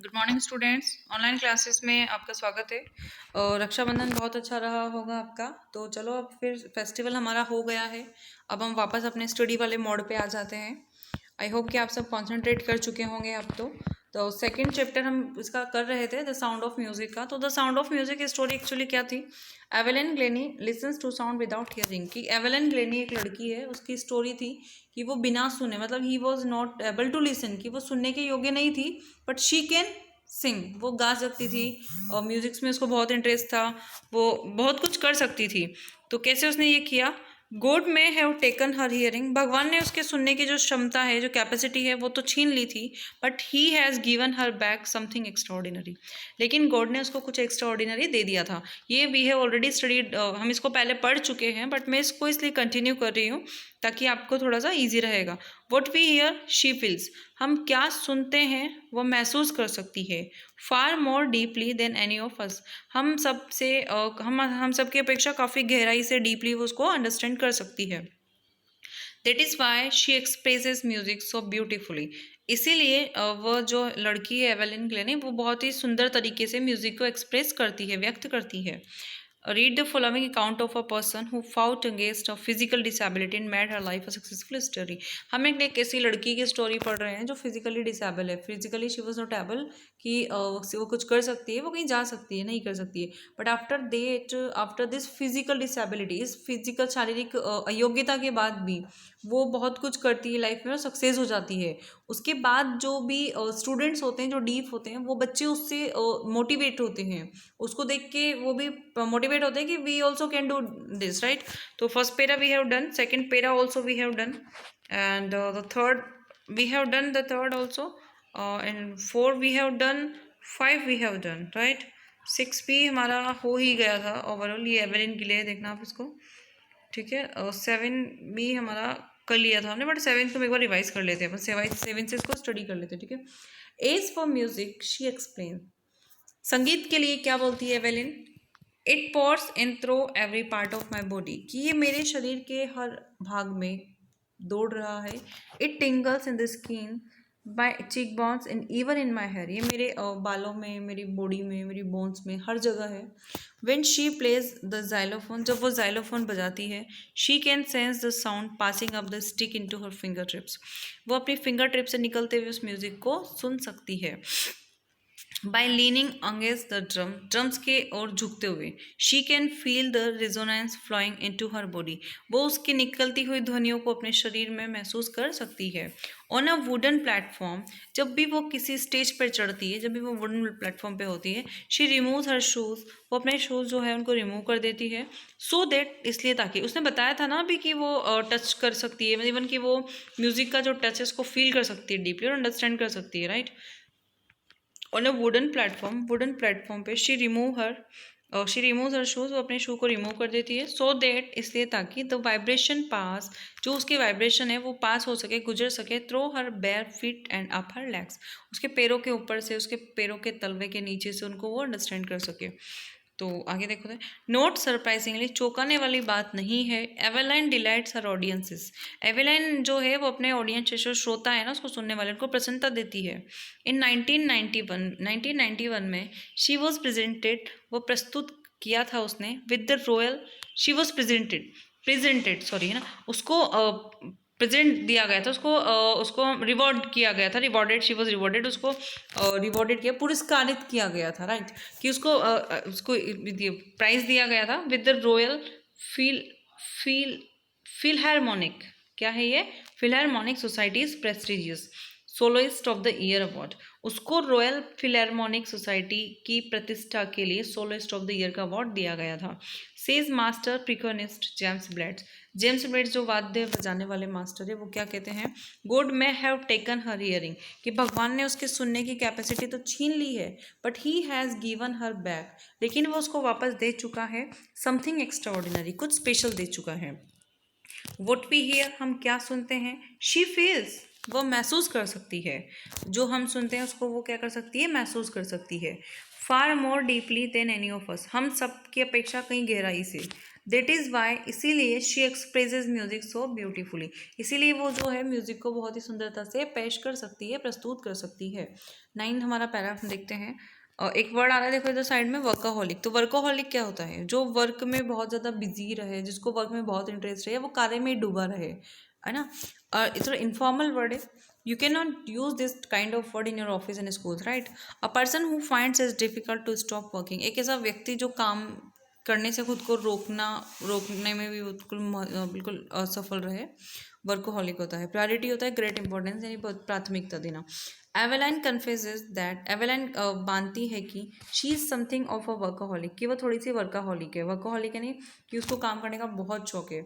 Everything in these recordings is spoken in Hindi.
Good morning students. Online classes में आपका स्वागत है। और रक्षाबंधन बहुत अच्छा रहा होगा आपका। तो चलो अब फिर फेस्टिवल हमारा हो गया है। अब हम वापस अपने स्टडी वाले मोड पे आ जाते हैं। आई होप कि आप सब कंसंट्रेट कर चुके होंगे अब तो सेकंड चैप्टर हम इसका कर रहे थे, द साउंड ऑफ म्यूजिक का। तो द साउंड ऑफ म्यूजिक की स्टोरी एक्चुअली क्या थी? Evelyn Glennie listens to sound without hearing. कि एवेलिन ग्लेनी एक लड़की है, उसकी स्टोरी थी कि वो बिना सुने, मतलब ही was not able to listen, कि वो सुनने के योग्य नहीं थी, बट शी कैन सिंग, वो गा सकती थी और म्यूजिक्स में उसको बहुत इंटरेस्ट था, वो बहुत कुछ कर सकती थी। तो कैसे उसने ये किया? God may have taken her hearing, भगवान ने उसके सुनने की जो क्षमता है, जो कैपेसिटी है, वो तो छीन ली थी, but he has given her back something extraordinary. लेकिन गॉड ने उसको कुछ एक्स्ट्राऑर्डिनरी दे दिया था। ये वी हैव ऑलरेडी स्टडीड, हम इसको पहले पढ़ चुके हैं, बट मैं इसको इसलिए कंटिन्यू कर रही हूँ ताकि आपको थोड़ा सा ईजी रहेगा। What we hear she feels, हम क्या सुनते हैं वो महसूस कर सकती है। Far more deeply than any of us, हम सबसे हम सबकी अपेक्षा काफ़ी गहराई से डीपली वो उसको अंडरस्टैंड कर सकती है। That is why she expresses music so beautifully, इसीलिए वो जो लड़की है एवेलिन ग्लेनी, वो बहुत ही सुंदर तरीके से म्यूजिक को एक्सप्रेस करती है, व्यक्त करती है। Read the following account of a person who fought against a physical disability and made her life a successful story. हम एक ऐसी लड़की की स्टोरी पढ़ रहे हैं जो फिजिकली डिसेबल है। Physically she was not able कि वो कुछ कर सकती है, वो कहीं जा सकती है, नहीं कर सकती है, but after this physical disability, इस फिजिकल शारीरिक अयोग्यता के बाद भी वो बहुत कुछ करती है लाइफ में और सक्सेस हो जाती है। उसके बाद जो भी स्टूडेंट्स होते हैं, जो डीप होते हैं, वो बच्चे उससे मोटिवेट होते हैं, उसको देख के वो भी मोटिवेट होते हैं कि we also can do this, right. तो first para we have done, second para also we have done, and the third we have done the third also, and 4 we have done, 5 we have done, right. 6 भी हमारा हो ही गया था ओवरऑल, ये एवरेन के लिए देखना आप इसको, ठीक है। 7 भी हमारा कर लिया था हमने, बट 7 को एक बार रिवाइज कर लेते हैं, 7 से इसको स्टडी कर लेते हैं, ठीक है। As for music she explain, संगीत के लिए क्या बोलती है Evelyn? It pours in through every part of my body, कि ये मेरे शरीर के हर भाग में दौड़ रहा है। It tingles in the skin by cheekbones and even in my hair, ये मेरे बालों में, मेरी बॉडी में, मेरी बोन्स में, हर जगह है। When she plays the xylophone, जब वो जाइलोफोन बजाती है, she can sense the sound passing up the stick into her finger trips, वो अपनी फिंगर ट्रिप से निकलते हुए उस म्यूजिक को सुन सकती है। By leaning against the drums के और झुकते हुए, she can feel the resonance flowing into her body, वो उसकी निकलती हुई ध्वनियों को अपने शरीर में महसूस कर सकती है। ऑन अ वुडन प्लेटफॉर्म, जब भी वो किसी स्टेज पर चढ़ती है, जब भी वो वुडन प्लेटफॉर्म पे होती है, शी रिमूव हर शूज़, वो अपने शूज़ जो है उनको रिमूव कर देती है। सो दैट, इसलिए ताकि, उसने बताया था ना अभी कि वो टच कर सकती है, इवन कि वो म्यूजिक का जो टच है उसको फील कर सकती है डीपली और अंडरस्टैंड कर सकती है, right. On a wooden platform पे शी रिमूव्स हर शूज़, वो अपने शू को रिमूव कर देती है। सो दैट, इसलिए ताकि द वाइब्रेशन पास, जो उसकी वाइब्रेशन है वो पास हो सके, गुजर सके, throw her bare feet and up her legs, उसके पैरों के ऊपर से, उसके पैरों के तलवे के नीचे से उनको वो अंडरस्टैंड कर सके। तो आगे देखो, नोट सरप्राइजिंगली, चौंकाने वाली बात नहीं है, एवेलाइन डिलाइट्स हर ऑडियंसेस, एवेलाइन जो है वो अपने ऑडियंस, जो श्रोता है ना, उसको सुनने वाले, उनको प्रसन्नता देती है। इन 1991 में शी वॉज प्रेजेंटेड, वो प्रस्तुत किया था उसने, with the royal, she was presented sorry, है ना, उसको प्रेजेंट दिया गया था, उसको रिवॉर्ड किया गया था, रिवॉर्डेड, शी वॉज रिवॉर्डेड, उसको रिवॉर्डेड किया, पुरस्कारित किया गया था, राइट, कि उसको प्राइज दिया गया था with the royal feel feel Philharmonic, क्या है ये? Philharmonic societies prestigious soloist of the year award, उसको रॉयल फिलहार्मोनिक सोसाइटी की प्रतिष्ठा के लिए सोलोइस्ट ऑफ द ईयर का अवार्ड दिया गया था। सेज मास्टर प्रिकॉनिस्ट जेम्स ब्लेड्स जो वाद्य बजाने वाले मास्टर है, वो क्या कहते हैं? God may have taken her hearing, कि भगवान ने उसके सुनने की कैपेसिटी तो छीन ली है, but he has given her back, लेकिन वो उसको वापस दे चुका है, समथिंग एक्स्ट्राऑर्डिनरी, कुछ स्पेशल दे चुका है। वोट वी हियर, हम क्या सुनते हैं? शी फील्स, वो महसूस कर सकती है, जो हम सुनते हैं उसको वो क्या कर सकती है? महसूस कर सकती है। Far more deeply than any of us, हम सब की अपेक्षा कहीं गहराई से। दैट इज़ वाई, इसीलिए she expresses music so beautifully, इसीलिए वो जो है म्यूजिक को बहुत ही सुंदरता से पेश कर सकती है, प्रस्तुत कर सकती है। 9 हमारा पैराग्राफ देखते हैं। एक वर्ड आ रहा है देखो इधर साइड में, वर्काहोलिक। तो वर्काहोलिक क्या होता है? जो वर्क में बहुत ज़्यादा बिजी रहे, जिसको वर्क में बहुत इंटरेस्ट रहे, वो कार्य में डूबा रहे, है ना। थोड़ा इनफॉर्मल वर्ड है, you cannot use this kind of word in your office and schools, right? A person who finds it difficult to stop working, एक ऐसा व्यक्ति जो काम करने से खुद को रोकने में भी बिल्कुल असफल रहे, वर्कोहॉलिक होता है। प्रायोरिटी होता है ग्रेट इंपॉर्टेंस, यानी प्राथमिकता देना। एवेलाइन कन्फेसेस दैट, एवेलाइन मानती है कि she is something of a workaholic, कि वो थोड़ी सी वर्काहॉलिक है। वर्कोहॉलिक यानी कि उसको काम करने का बहुत शौक है,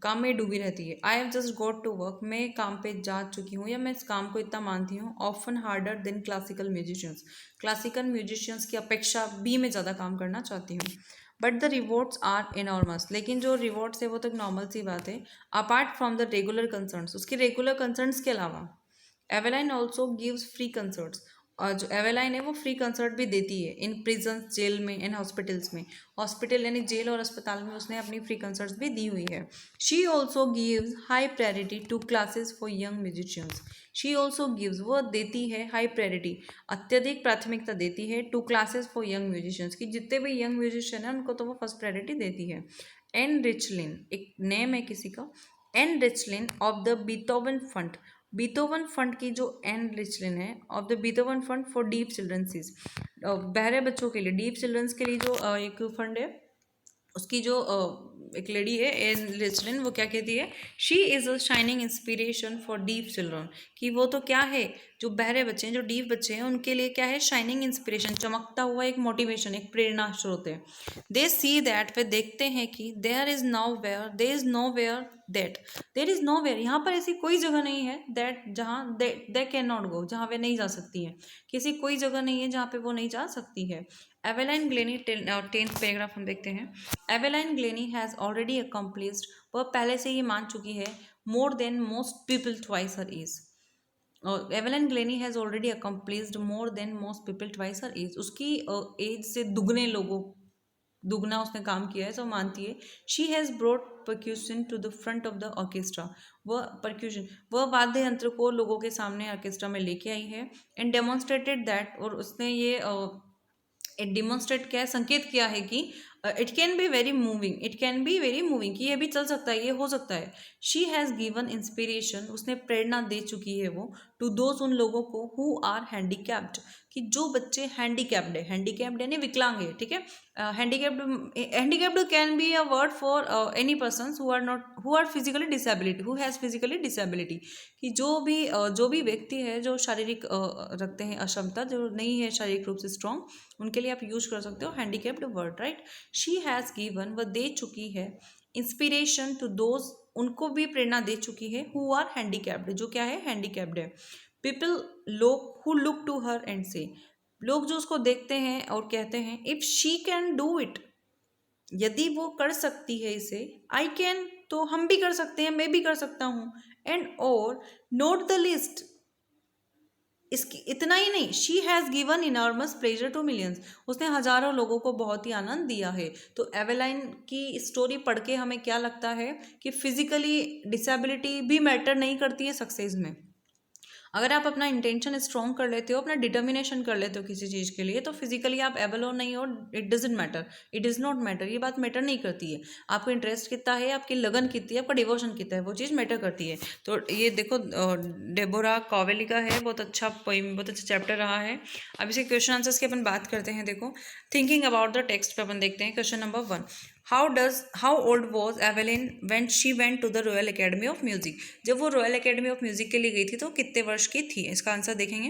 काम में डूबी रहती है। I have just got to work, मैं काम पे जा चुकी हूँ या मैं इस काम को इतना मानती हूँ। Often harder than classical musicians, classical musicians की अपेक्षा भी मैं ज़्यादा काम करना चाहती हूँ। But the rewards are enormous, लेकिन जो रिवॉर्ड्स है वो तो एक नॉर्मल सी बात है। Apart from the regular concerns, उसके रेगुलर कंसर्न्स के अलावा। एवेलाइन ऑल्सो गिव्स फ्री कंसर्ट्स, और जो एवेलाइन है वो फ्री कंसर्ट भी देती है इन प्रिजन्स, जेल में, इन हॉस्पिटल्स में। हॉस्पिटल यानी जेल और अस्पताल में उसने अपनी फ्री कंसर्ट्स भी दी हुई है। She also gives high priority to classes for young musicians, she also gives, वो देती है हाई प्रायोरिटी, अत्यधिक प्राथमिकता देती है, to classes for young musicians, की जितने भी यंग म्यूजिशियन हैं उनको तो वो फर्स्ट प्रायोरिटी देती है। एन रिचलिन एक नेम है किसी का, Ann Richlin of the Beethoven Fund, Beethoven Fund की जो एन रिचलिन है, of the Beethoven Fund for deaf childrens, बहरे बच्चों के लिए, डीप चिल्ड्रंस के लिए जो एक फंड है, उसकी जो एक लेडी है एन रिचलिन, वो क्या कहती है? She is a shining inspiration for deep children, कि वो तो क्या है, जो बहरे बच्चे हैं, जो डीप बच्चे हैं, उनके लिए क्या है? शाइनिंग इंस्पिरेशन, चमकता हुआ एक मोटिवेशन, एक प्रेरणा स्रोत है। दे सी दैट, वे देखते हैं कि there is nowhere, there is nowhere that, there is nowhere, यहाँ पर ऐसी कोई जगह नहीं है, दैट जहाँ दे कैन नॉट गो, जहाँ वे नहीं जा सकती हैं, किसी कोई जगह नहीं है जहाँ पे वो नहीं जा सकती है। एवेलाइन ग्लेनी, 10th पैराग्राफ हम देखते हैं। Evelyn Glennie has already accomplished, वह पहले से ही मान चुकी है, more than most people twice her age, और Evelyn Glennie has already accomplished more than most people twice her age, उसकी एज से दुगना उसने काम किया है, तो मानती है। She has brought percussion to the front of the orchestra, वह वाद्य यंत्र को लोगों के सामने ऑर्केस्ट्रा में लेके आई है। एंड डेमोन्स्ट्रेटेड दैट, और उसने ये डिमॉन्स्ट्रेट किया है, संकेत किया है कि it can be very moving, it can be very moving, कि ये भी चल सकता है, ये हो सकता है। शी हैज़ गिवन इंस्पिरेशन, उसने प्रेरणा दे चुकी है वो, टू दोज, उन लोगों को, हु आर हैंडीकैप्ड, कि जो बच्चे हैंडीकैप्ड है, हैंडीकैप्ड यानी विकलांग है, ठीक है। Handicapped can be a word for any person who are physically disability, who has physically disability, कि जो भी व्यक्ति है जो शारीरिक रखते हैं अक्षमता, जो नहीं है शारीरिक रूप से स्ट्रॉन्ग, उनके लिए आप यूज कर सकते हो handicapped word, right. She has given, वह दे चुकी है, इंस्पिरेशन टू दोज, उनको भी प्रेरणा दे चुकी है, हु आर हैंडीकैप्ड, जो क्या है? हैंडीकैप्ड है। पीपल, लोग, who look to her and say, लोग जो उसको देखते हैं और कहते हैं, if she can do it, यदि वो कर सकती है इसे, आई कैन, तो हम भी कर सकते हैं, मैं भी कर सकता हूँ। एंड और नोट द लिस्ट, इसकी इतना ही नहीं, she has given enormous pleasure to millions, उसने हजारों लोगों को बहुत ही आनंद दिया है। तो एवेलाइन की स्टोरी पढ़ के हमें क्या लगता है कि फिजिकली डिसेबिलिटी भी मैटर नहीं करती है सक्सेस में। अगर आप अपना इंटेंशन स्ट्रॉन्ग कर लेते हो, अपना डिटर्मिनेशन कर लेते हो किसी चीज़ के लिए, तो फिजिकली आप एबल हो नहीं हो, it doesn't matter, it is not matter, ये बात मैटर नहीं करती है। आपको इंटरेस्ट कितना है, आपकी लगन कितनी है, आपका डिवोशन कितना है, वो चीज़ मैटर करती है। तो ये देखो डेबोरा कॉवेली का है, बहुत अच्छा पोइम, बहुत अच्छा चैप्टर रहा है। अब इसे क्वेश्चन आंसर्स की अपन बात करते हैं। देखो, थिंकिंग अबाउट द टेक्स्ट पे अपन देखते हैं। Question number 1, how old was Evelyn when she went to the Royal Academy of Music, जब वो रॉयल एकेडमी ऑफ म्यूजिक के लिए गई थी तो कितने वर्ष की थी? इसका आंसर देखेंगे।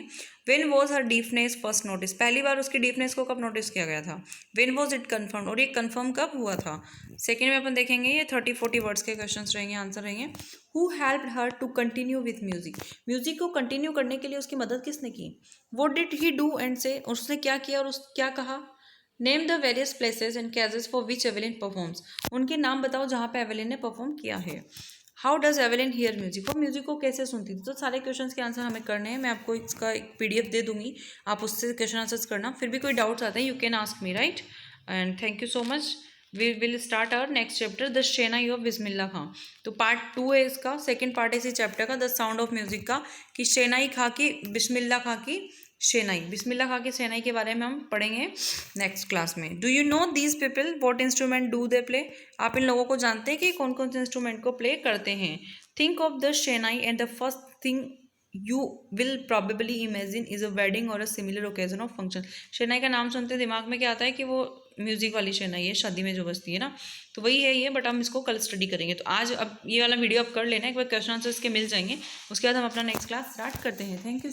When was her deafness first notice, पहली बार उसकी डीफनेस को कब नोटिस किया गया था? व्हेन वॉज इट कन्फर्म, और ये कन्फर्म कब हुआ था? सेकेंड में अपन देखेंगे, ये 30-40 वर्ड्स के क्वेश्चन रहेंगे, आंसर रहेंगे। Who helped her to continue with music, music को कंटिन्यू करने के लिए उसकी मदद किसने की? What did he do and say, उसने क्या किया और उस क्या कहा? Name the various places and occasions for which Evelyn performs, उनके नाम बताओ जहाँ पे एवेलिन ने परफॉर्म किया है। How does Evelyn here music, वो म्यूजिक को कैसे सुनती थी? तो सारे क्वेश्चंस के आंसर हमें करने हैं। मैं आपको इसका एक PDF दे दूंगी, आप उससे क्वेश्चन आंसर्स करना। फिर भी कोई डाउट्स आते हैं, you can ask me, right. And thank you so much. We will start our next chapter the shehnai of Bismillah Khan. तो पार्ट 2 है इसका, सेकंड पार्ट है इसी चैप्टर का, द साउंड ऑफ म्यूजिक का, कि शेनाई खां की, बिस्मिल्लाह खां की शेनाई, बिस्मिल्लाह खां की शेनाई के बारे में हम पढ़ेंगे नेक्स्ट क्लास में। Do you know these people what instrument do they play? आप इन लोगों को जानते हैं कि कौन कौन से इंस्ट्रूमेंट को प्ले करते हैं? Think of the shehnai and the first thing you will probably imagine is a wedding or a similar occasion of function। शहनाई का नाम सुनते दिमाग में क्या आता है कि वो म्यूजिक वाली शहनाई है, शादी में जो बजती है ना, तो वही है ये, बट हम इसको कल स्टडी करेंगे। तो आज अब ये वाला वीडियो आप कर लेना, एक बार क्वेश्चन आंसर इसके मिल जाएंगे, उसके बाद हम अपना नेक्स्ट क्लास स्टार्ट करते हैं। Thank you.